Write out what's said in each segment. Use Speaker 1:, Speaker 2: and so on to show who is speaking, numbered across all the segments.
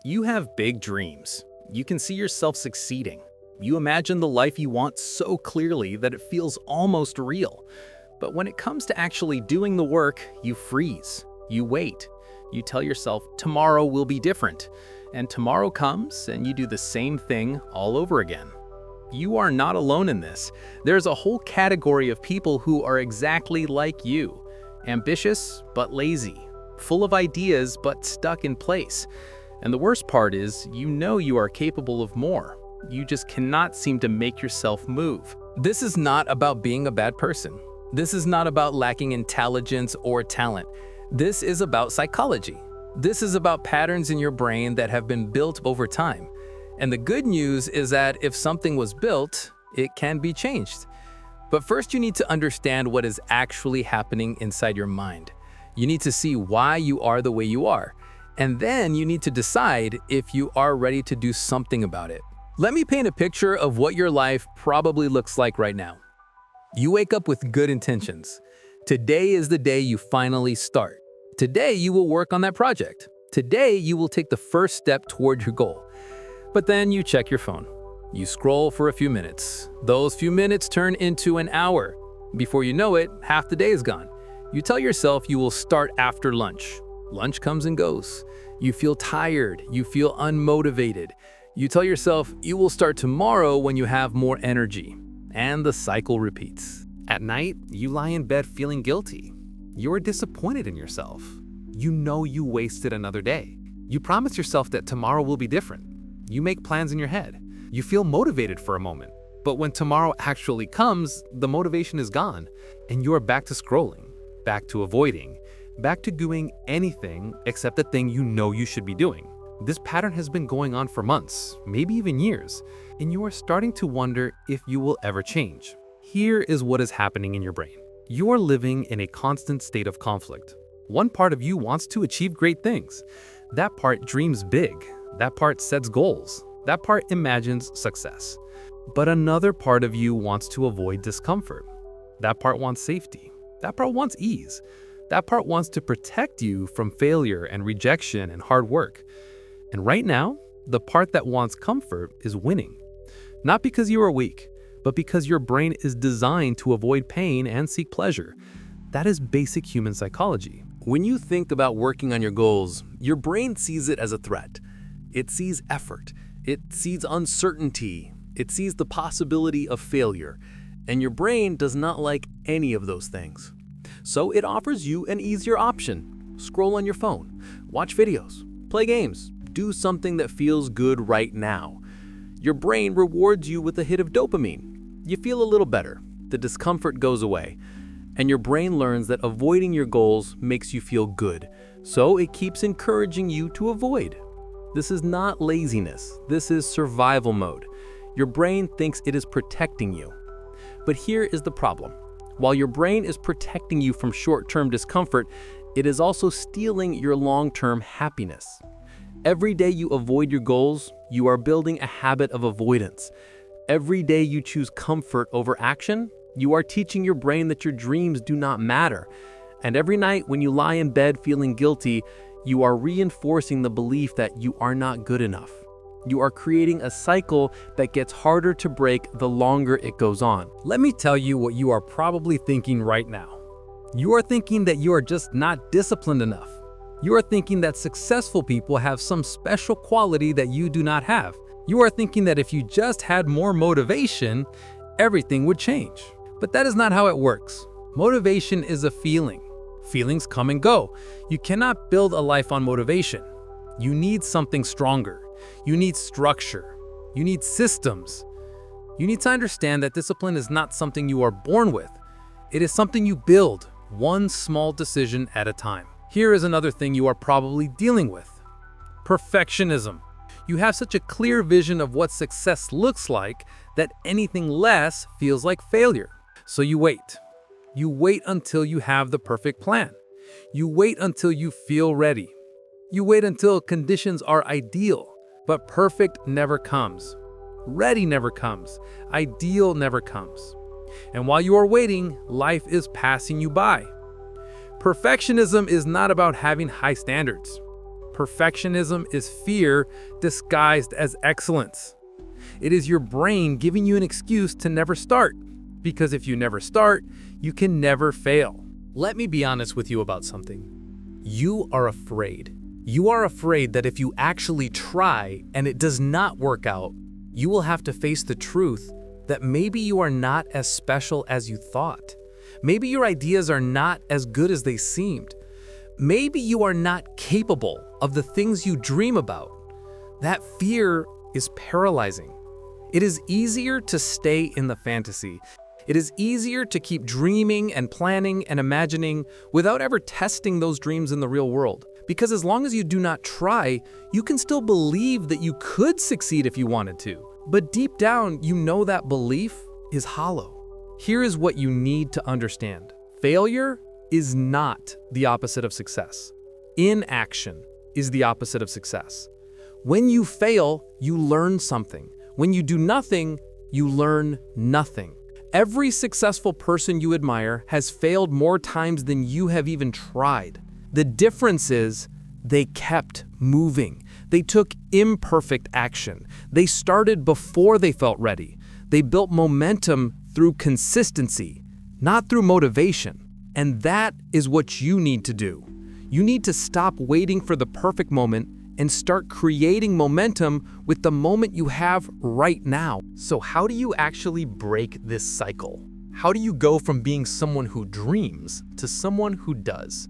Speaker 1: You have big dreams. You can see yourself succeeding. You imagine the life you want so clearly that it feels almost real. But when it comes to actually doing the work, you freeze. You wait. You tell yourself tomorrow will be different. And tomorrow comes and you do the same thing all over again. You are not alone in this. There's a whole category of people who are exactly like you. Ambitious but lazy. Full of ideas but stuck in place. And the worst part is, you know you are capable of more. You just cannot seem to make yourself move.
Speaker 2: This is not about being a bad person. This is not about lacking intelligence or talent. This is about psychology. This is about patterns in your brain that have been built over time. And the good news is that if something was built, it can be changed. But first you need to understand what is actually happening inside your mind. You need to see why you are the way you are. And then you need to decide if you are ready to do something about it. Let me paint a picture of what your life probably looks like right now. You wake up with good intentions. Today is the day you finally start. Today you will work on that project. Today you will take the first step toward your goal. But then you check your phone. You scroll for a few minutes. Those few minutes turn into an hour. Before you know it, half the day is gone. You tell yourself you will start after lunch. Lunch comes and goes. You feel tired. You feel unmotivated. You tell yourself you will start tomorrow when you have more energy. And the cycle repeats.
Speaker 3: At night, you lie in bed feeling guilty. You're disappointed in yourself. You know you wasted another day. You promise yourself that tomorrow will be different. You make plans in your head. You feel motivated for a moment. But when tomorrow actually comes, the motivation is gone. And you're back to scrolling, back to avoiding, back to doing anything except the thing you know you should be doing. This pattern has been going on for months, maybe even years, and you are starting to wonder if you will ever change. Here is what is happening in your brain. You are living in a constant state of conflict. One part of you wants to achieve great things. That part dreams big. That part sets goals. That part imagines success. But another part of you wants to avoid discomfort. That part wants safety. That part wants ease. That part wants to protect you from failure and rejection and hard work. And right now, the part that wants comfort is winning. Not because you are weak, but because your brain is designed to avoid pain and seek pleasure. That is basic human psychology.
Speaker 2: When you think about working on your goals, your brain sees it as a threat. It sees effort. It sees uncertainty. It sees the possibility of failure. And your brain does not like any of those things. So it offers you an easier option. Scroll on your phone, watch videos, play games, do something that feels good right now. Your brain rewards you with a hit of dopamine. You feel a little better. The discomfort goes away. And your brain learns that avoiding your goals makes you feel good. So it keeps encouraging you to avoid. This is not laziness. This is survival mode. Your brain thinks it is protecting you. But here is the problem. While your brain is protecting you from short-term discomfort, it is also stealing your long-term happiness. Every day you avoid your goals, you are building a habit of avoidance. Every day you choose comfort over action, you are teaching your brain that your dreams do not matter. And every night when you lie in bed feeling guilty, you are reinforcing the belief that you are not good enough. You are creating a cycle that gets harder to break the longer it goes on.
Speaker 1: Let me tell you what you are probably thinking right now. You are thinking that you are just not disciplined enough. You are thinking that successful people have some special quality that you do not have. You are thinking that if you just had more motivation, everything would change. But that is not how it works. Motivation is a feeling. Feelings come and go. You cannot build a life on motivation. You need something stronger. You need structure. You need systems. You need to understand that discipline is not something you are born with. It is something you build, one small decision at a time. Here is another thing you are probably dealing with. Perfectionism. You have such a clear vision of what success looks like that anything less feels like failure. So you wait. You wait until you have the perfect plan. You wait until you feel ready. You wait until conditions are ideal. But perfect never comes. Ready never comes. Ideal never comes. And while you are waiting, life is passing you by. Perfectionism is not about having high standards. Perfectionism is fear disguised as excellence. It is your brain giving you an excuse to never start, because if you never start, you can never fail.
Speaker 2: Let me be honest with you about something. You are afraid. You are afraid that if you actually try and it does not work out, you will have to face the truth that maybe you are not as special as you thought. Maybe your ideas are not as good as they seemed. Maybe you are not capable of the things you dream about. That fear is paralyzing. It is easier to stay in the fantasy. It is easier to keep dreaming and planning and imagining without ever testing those dreams in the real world. Because as long as you do not try, you can still believe that you could succeed if you wanted to. But deep down, you know that belief is hollow. Here is what you need to understand. Failure is not the opposite of success. Inaction is the opposite of success. When you fail, you learn something. When you do nothing, you learn nothing. Every successful person you admire has failed more times than you have even tried. The difference is they kept moving. They took imperfect action. They started before they felt ready. They built momentum through consistency, not through motivation. And that is what you need to do. You need to stop waiting for the perfect moment and start creating momentum with the moment you have right now.
Speaker 3: So how do you actually break this cycle? How do you go from being someone who dreams to someone who does?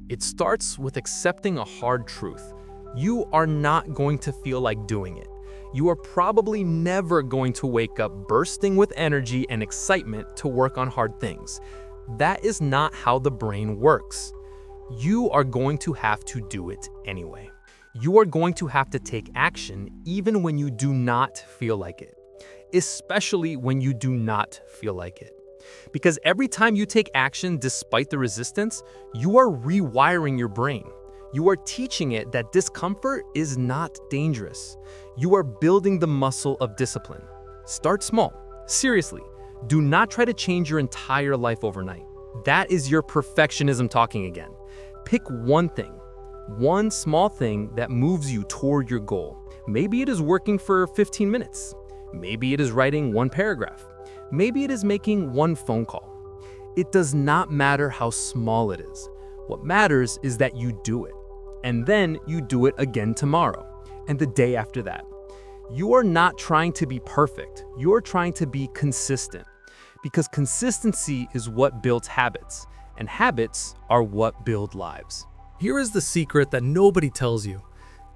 Speaker 3: It starts with accepting a hard truth. You are not going to feel like doing it. You are probably never going to wake up bursting with energy and excitement to work on hard things. That is not how the brain works. You are going to have to do it anyway. You are going to have to take action even when you do not feel like it, especially when you do not feel like it. Because every time you take action despite the resistance, you are rewiring your brain. You are teaching it that discomfort is not dangerous. You are building the muscle of discipline. Start small. Seriously, do not try to change your entire life overnight. That is your perfectionism talking again. Pick one thing. One small thing that moves you toward your goal. Maybe it is working for 15 minutes. Maybe it is writing one paragraph. Maybe it is making one phone call. It does not matter how small it is. What matters is that you do it. And then you do it again tomorrow and the day after that. You are not trying to be perfect. You are trying to be consistent. Because consistency is what builds habits, and habits are what build lives.
Speaker 2: Here is the secret that nobody tells you.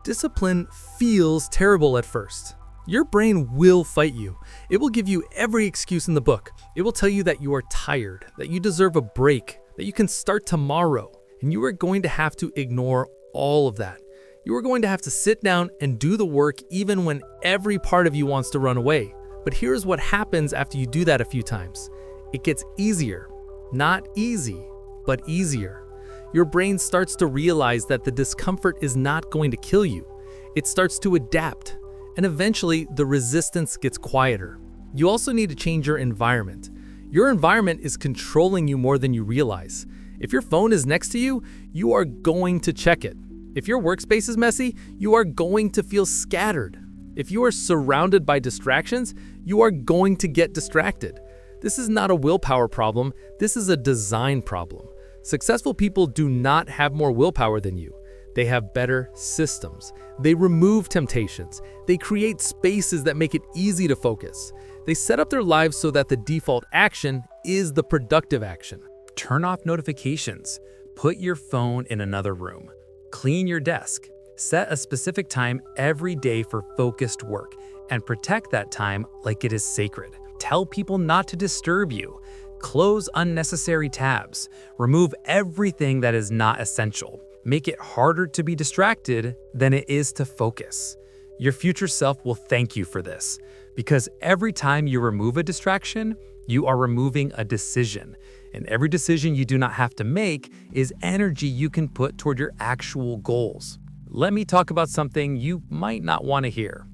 Speaker 2: Discipline feels terrible at first. Your brain will fight you. It will give you every excuse in the book. It will tell you that you are tired, that you deserve a break, that you can start tomorrow. And you are going to have to ignore all of that. You are going to have to sit down and do the work even when every part of you wants to run away. But here's what happens after you do that a few times. It gets easier. Not easy, but easier. Your brain starts to realize that the discomfort is not going to kill you. It starts to adapt, and eventually the resistance gets quieter. You also need to change your environment. Your environment is controlling you more than you realize. If your phone is next to you, you are going to check it. If your workspace is messy, you are going to feel scattered. If you are surrounded by distractions, you are going to get distracted. This is not a willpower problem, this is a design problem. Successful people do not have more willpower than you. They have better systems. They remove temptations. They create spaces that make it easy to focus. They set up their lives so that the default action is the productive action.
Speaker 1: Turn off notifications. Put your phone in another room. Clean your desk. Set a specific time every day for focused work and protect that time like it is sacred. Tell people not to disturb you. Close unnecessary tabs. Remove everything that is not essential. Make it harder to be distracted than it is to focus. Your future self will thank you for this, because every time you remove a distraction, you are removing a decision. And every decision you do not have to make is energy you can put toward your actual goals. Let me talk about something you might not want to hear.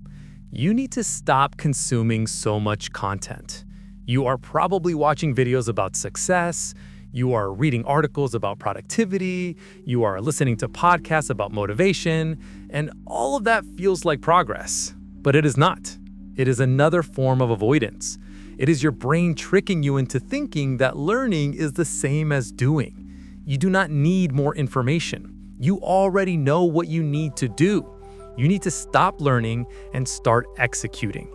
Speaker 1: You need to stop consuming so much content. You are probably watching videos about success. You are reading articles about productivity, you are listening to podcasts about motivation, and all of that feels like progress. But it is not. It is another form of avoidance. It is your brain tricking you into thinking that learning is the same as doing. You do not need more information. You already know what you need to do. You need to stop learning and start executing.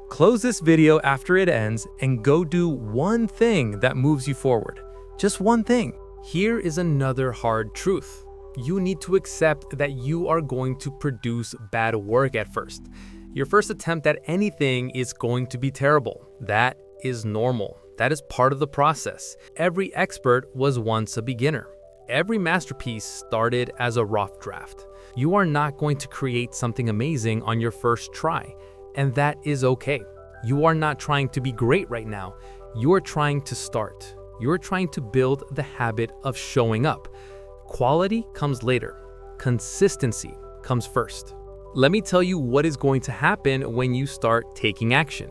Speaker 1: Close this video after it ends and go do one thing that moves you forward. Just one thing. Here is another hard truth. You need to accept that you are going to produce bad work at first. Your first attempt at anything is going to be terrible. That is normal. That is part of the process. Every expert was once a beginner. Every masterpiece started as a rough draft. You are not going to create something amazing on your first try, and that is okay. You are not trying to be great right now. You are trying to start. You are trying to build the habit of showing up. Quality comes later. Consistency comes first. Let me tell you what is going to happen when you start taking action.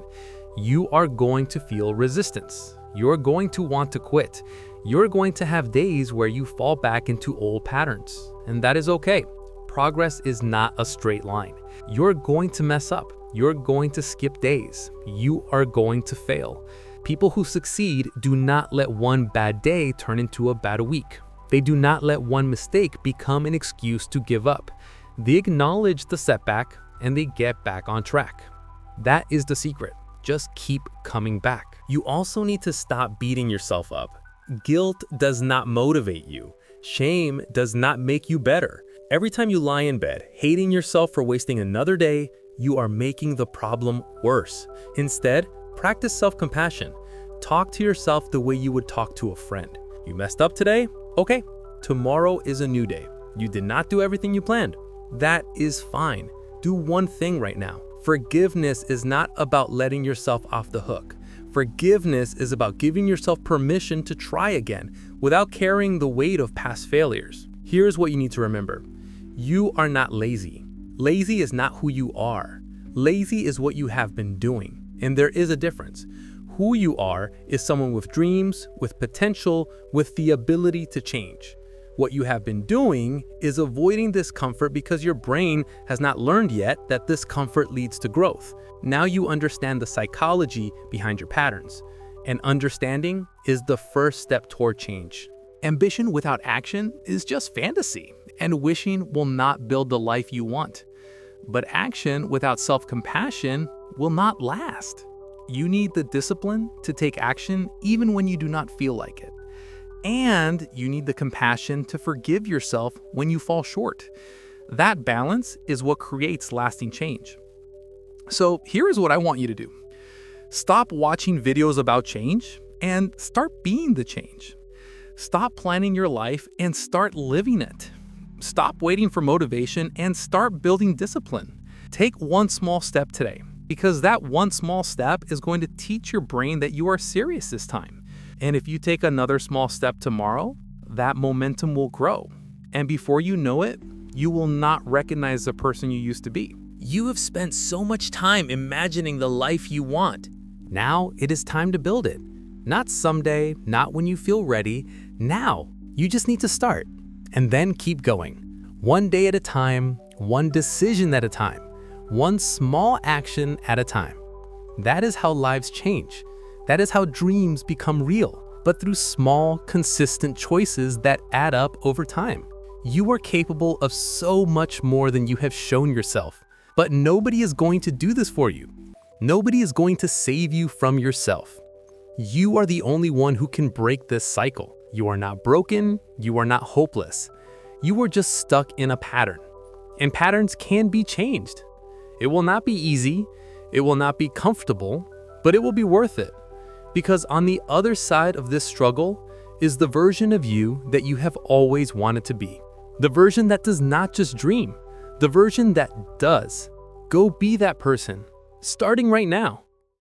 Speaker 1: You are going to feel resistance. You're going to want to quit. You're going to have days where you fall back into old patterns, and that is okay. Progress is not a straight line. You're going to mess up. You're going to skip days. You are going to fail. People who succeed do not let one bad day turn into a bad week. They do not let one mistake become an excuse to give up. They acknowledge the setback and they get back on track. That is the secret. Just keep coming back. You also need to stop beating yourself up. Guilt does not motivate you. Shame does not make you better. Every time you lie in bed, hating yourself for wasting another day, you are making the problem worse. Instead, practice self-compassion. Talk to yourself the way you would talk to a friend. You messed up today? Okay, tomorrow is a new day. You did not do everything you planned. That is fine. Do one thing right now. Forgiveness is not about letting yourself off the hook. Forgiveness is about giving yourself permission to try again without carrying the weight of past failures. Here's what you need to remember. You are not lazy. Lazy is not who you are. Lazy is what you have been doing, and there is a difference. Who you are is someone with dreams, with potential, with the ability to change. What you have been doing is avoiding discomfort because your brain has not learned yet that discomfort leads to growth. Now you understand the psychology behind your patterns, and understanding is the first step toward change. Ambition without action is just fantasy, and wishing will not build the life you want. But action without self-compassion will not last. You need the discipline to take action even when you do not feel like it. And you need the compassion to forgive yourself when you fall short. That balance is what creates lasting change. So here is what I want you to do. Stop watching videos about change and start being the change. Stop planning your life and start living it. Stop waiting for motivation and start building discipline. Take one small step today, because that one small step is going to teach your brain that you are serious this time. And if you take another small step tomorrow, that momentum will grow. And before you know it, you will not recognize the person you used to be. You have spent so much time imagining the life you want. Now it is time to build it. Not someday, not when you feel ready. Now, you just need to start. And then keep going. One day at a time, one decision at a time, one small action at a time. That is how lives change. That is how dreams become real, but through small, consistent choices that add up over time. You are capable of so much more than you have shown yourself, but nobody is going to do this for you. Nobody is going to save you from yourself. You are the only one who can break this cycle. You are not broken, you are not hopeless. You are just stuck in a pattern, and patterns can be changed. It will not be easy, it will not be comfortable, but it will be worth it. Because on the other side of this struggle is the version of you that you have always wanted to be. The version that does not just dream, the version that does. Go be that person, starting right now.